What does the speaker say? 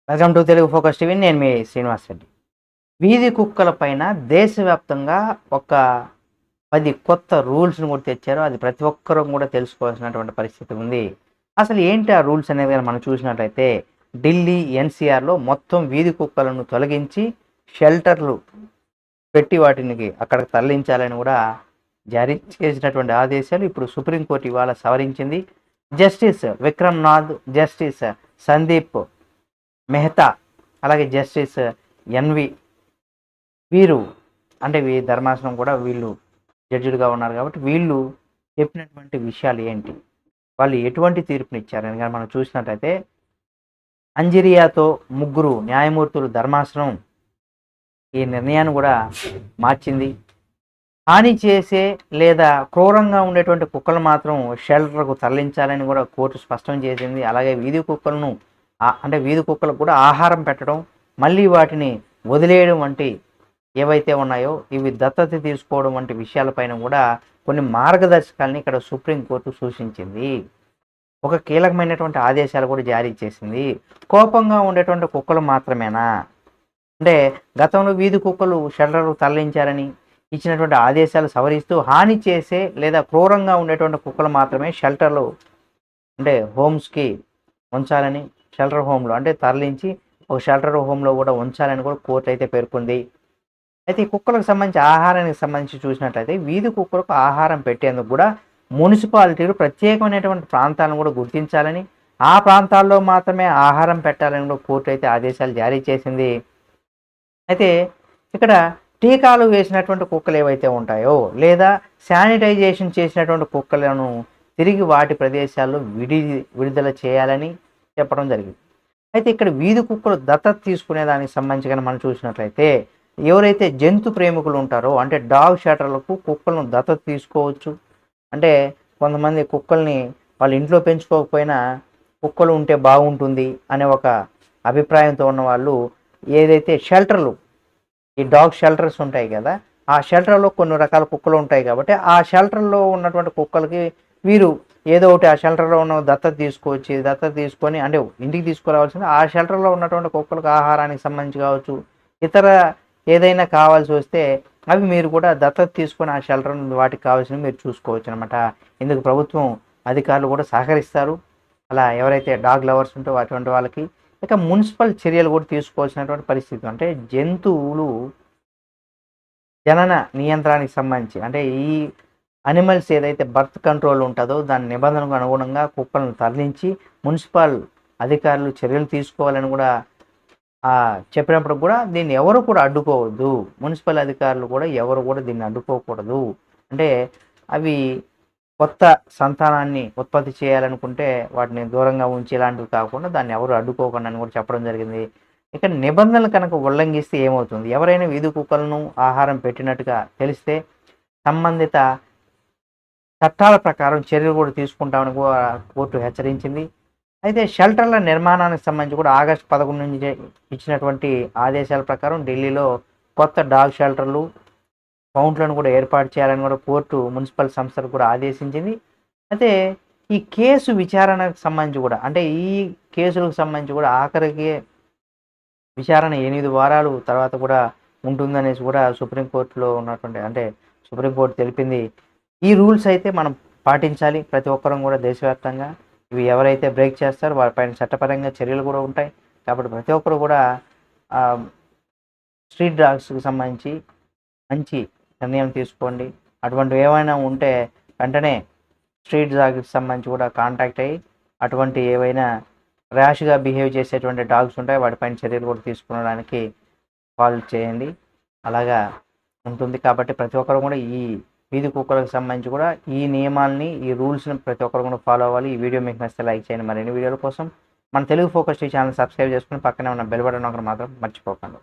Welcome to Telugu focus TV. నేను మీ శ్రీనివాస్ రెడ్డి. వీధి కుక్కల పైన దేశవ్యాప్తంగా ఒక 10 కొత్త రూల్స్‌ని కూడా తెచ్చారు. అది ప్రతి ఒక్కరు కూడా తెలుసుకోవాల్సినటువంటి పరిస్థితి ఉంది. అసలు ఏంటి ఆ రూల్స్ అనేది గనుక మనం చూసినట్లయితే ఢిల్లీ, ఎన్‌సీఆర్‌లో మొత్తం వీధి కుక్కలను తొలగించి షెల్టర్‌లు పెట్టి వాటిని అక్కడికి తరలించాలని కూడా జారీ చేసినటువంటి ఆదేశాలు ఇప్పుడు సుప్రీం కోర్ట్ ఇవాళ సవరించింది. జస్టిస్ విక్రమ్‌నాథ్, జస్టిస్ సందీప్ మెహతా, అలాగే జస్టిస్ ఎన్వి వీరు అంటే ధర్మాసనం కూడా వీళ్ళు జడ్జిలుగా ఉన్నారు కాబట్టి వీళ్ళు చెప్పినటువంటి విషయాలు ఏంటి, వాళ్ళు ఎటువంటి తీర్పునిచ్చారని కానీ మనం చూసినట్లయితే అంజరియాతో ముగ్గురు న్యాయమూర్తులు ధర్మాసనం ఈ నిర్ణయాన్ని కూడా మార్చింది. హాని చేసే లేదా క్రూరంగా ఉండేటువంటి కుక్కలు మాత్రం షెల్టర్కు తరలించాలని కూడా కోర్టు స్పష్టం చేసింది. అలాగే వీధి కుక్కలను అంటే వీధి కుక్కలకు కూడా ఆహారం పెట్టడం, మళ్ళీ వాటిని వదిలేయడం వంటి ఏవైతే ఉన్నాయో ఇవి దత్తత తీసుకోవడం వంటి విషయాలపైన కూడా కొన్ని మార్గదర్శకాలని ఇక్కడ సుప్రీంకోర్టు సూచించింది. ఒక కీలకమైనటువంటి ఆదేశాలు కూడా జారీ చేసింది. కోపంగా ఉండేటువంటి కుక్కలు మాత్రమేనా, అంటే గతంలో వీధి కుక్కలు షెల్టర్కు తరలించారని ఇచ్చినటువంటి ఆదేశాలు సవరిస్తూ హాని చేసే లేదా క్రూరంగా ఉండేటువంటి కుక్కలు మాత్రమే షెల్టర్లు అంటే హోమ్స్కి ఉంచాలని, షెల్టర్ హోమ్లో అంటే తరలించి ఒక షెల్టర్ హోమ్లో కూడా ఉంచాలని కూడా కోర్టు అయితే పేర్కొంది. అయితే ఈ కుక్కలకు సంబంధించి ఆహారానికి సంబంధించి చూసినట్లయితే వీధి కుక్కలకు ఆహారం పెట్టేందుకు కూడా మున్సిపాలిటీలు ప్రత్యేకమైనటువంటి ప్రాంతాలను కూడా గుర్తించాలని, ఆ ప్రాంతాల్లో మాత్రమే ఆహారం పెట్టాలని కూడా కోర్టు అయితే ఆదేశాలు జారీ చేసింది. అయితే ఇక్కడ టీకాలు వేసినటువంటి కుక్కలు ఏవైతే ఉంటాయో లేదా శానిటైజేషన్ చేసినటువంటి కుక్కలను తిరిగి వాటి ప్రదేశాల్లో విడుదల చేయాలని చెప్పడం జరిగింది. అయితే ఇక్కడ వీధి కుక్కలు దత్తత తీసుకునే దానికి సంబంధించి కానీ మనం చూసినట్లయితే ఎవరైతే జంతు ప్రేమికులు ఉంటారో అంటే డాగ్ షెల్టర్లకు కుక్కలను దత్తత తీసుకోవచ్చు. అంటే కొంతమంది కుక్కల్ని వాళ్ళ ఇంట్లో పెంచుకోకపోయినా కుక్కలు ఉంటే బాగుంటుంది అనే ఒక అభిప్రాయంతో ఉన్న వాళ్ళు ఏదైతే షెల్టర్లు, ఈ డాగ్ షెల్టర్స్ ఉంటాయి కదా, ఆ షెల్టర్లో కొన్ని రకాల కుక్కలు ఉంటాయి కాబట్టి ఆ షెల్టర్లో ఉన్నటువంటి కుక్కలకి వీరు ఏదో ఒకటి ఆ షెల్టర్లో ఉన్న దత్తత తీసుకొని అంటే ఇంటికి తీసుకురావాల్సింది ఆ షెల్టర్లో ఉన్నటువంటి కుక్కలకు ఆహారానికి సంబంధించి కావచ్చు, ఇతర ఏదైనా కావాల్సి వస్తే అవి మీరు కూడా దత్తత తీసుకొని ఆ షెల్టర్ వాటికి కావాల్సినవి మీరు చూసుకోవచ్చు అనమాట. ఇందుకు ప్రభుత్వం అధికారులు కూడా సహకరిస్తారు. అలా ఎవరైతే డాగ్ లవర్స్ ఉంటో అటువంటి వాళ్ళకి ఇక మున్సిపల్ చర్యలు కూడా తీసుకోవాల్సినటువంటి పరిస్థితి. అంటే జంతువులు జనన నియంత్రణకి సంబంధించి అంటే ఈ అనిమల్స్ ఏదైతే బర్త్ కంట్రోల్ ఉంటుందో దాని నిబంధనలకు అనుగుణంగా కుక్కలను తరలించి మున్సిపల్ అధికారులు చర్యలు తీసుకోవాలని కూడా చెప్పినప్పుడు కూడా దీన్ని ఎవరు కూడా అడ్డుకోవద్దు. మున్సిపల్ అధికారులు కూడా ఎవరు కూడా దీన్ని అడ్డుకోకూడదు. అంటే అవి కొత్త సంతానాన్ని ఉత్పత్తి చేయాలనుకుంటే వాటిని దూరంగా ఉంచి ఇలాంటివి కాకుండా దాన్ని ఎవరు అడ్డుకోకుండా అని కూడా చెప్పడం జరిగింది. ఇక నిబంధనలు కనుక ఉల్లంఘిస్తే ఏమవుతుంది, ఎవరైనా వీధి కుక్కలను ఆహారం పెట్టినట్టుగా తెలిస్తే సంబంధిత చట్టాల ప్రకారం చర్యలు కూడా తీసుకుంటామని కూడా కోర్టు హెచ్చరించింది. అయితే షెల్టర్ల నిర్మాణానికి సంబంధించి కూడా ఆగస్టు 11 నుంచి ఇచ్చినటువంటి ఆదేశాల ప్రకారం ఢిల్లీలో కొత్త డాగ్ షెల్టర్లు, కౌంట్లను కూడా ఏర్పాటు చేయాలని కూడా కోర్టు మున్సిపల్ సంస్థలు కూడా ఆదేశించింది. అయితే ఈ కేసు విచారణకు సంబంధించి కూడా అంటే ఈ కేసులకు సంబంధించి కూడా ఆఖరికి విచారణ 8 వారాలు తర్వాత కూడా ఉంటుందనేసి కూడా సుప్రీంకోర్టులో ఉన్నటువంటి అంటే సుప్రీంకోర్టు తెలిపింది. ఈ రూల్స్ అయితే మనం పాటించాలి ప్రతి ఒక్కరం కూడా దేశవ్యాప్తంగా. ఇవి ఎవరైతే బ్రేక్ చేస్తారో వారిపైన చట్టపరంగా చర్యలు కూడా ఉంటాయి. కాబట్టి ప్రతి ఒక్కరు కూడా స్ట్రీట్ డాగ్స్కి సంబంధించి మంచి నిర్ణయం తీసుకోండి. అటువంటివి ఏమైనా ఉంటే వెంటనే స్ట్రీట్ డాగ్స్కి సంబంధించి కూడా కాంటాక్ట్ అయ్యి అటువంటి ఏవైనా ర్యాష్గా బిహేవ్ చేసేటువంటి డాగ్స్ ఉంటాయి వాటిపైన చర్యలు కూడా తీసుకునడానికి కాల్ చేయండి. అలాగా ఉంటుంది. కాబట్టి ప్రతి ఒక్కరు కూడా ఈ వీధి కుక్కలకు సంబంధించి కూడా ఈ నియమాలని, ఈ రూల్స్ని ప్రతి ఒక్కరు కూడా ఫాలో అవ్వాలి. ఈ వీడియో మీకు నచ్చితే లైక్ చేయండి. మరిన్ని వీడియోల కోసం మన Telugu focus TV channel subscribe చేసుకుని పక్కనే ఉన్న బెల్ బటన్ ఒకటి మాత్రం మర్చిపోకండి.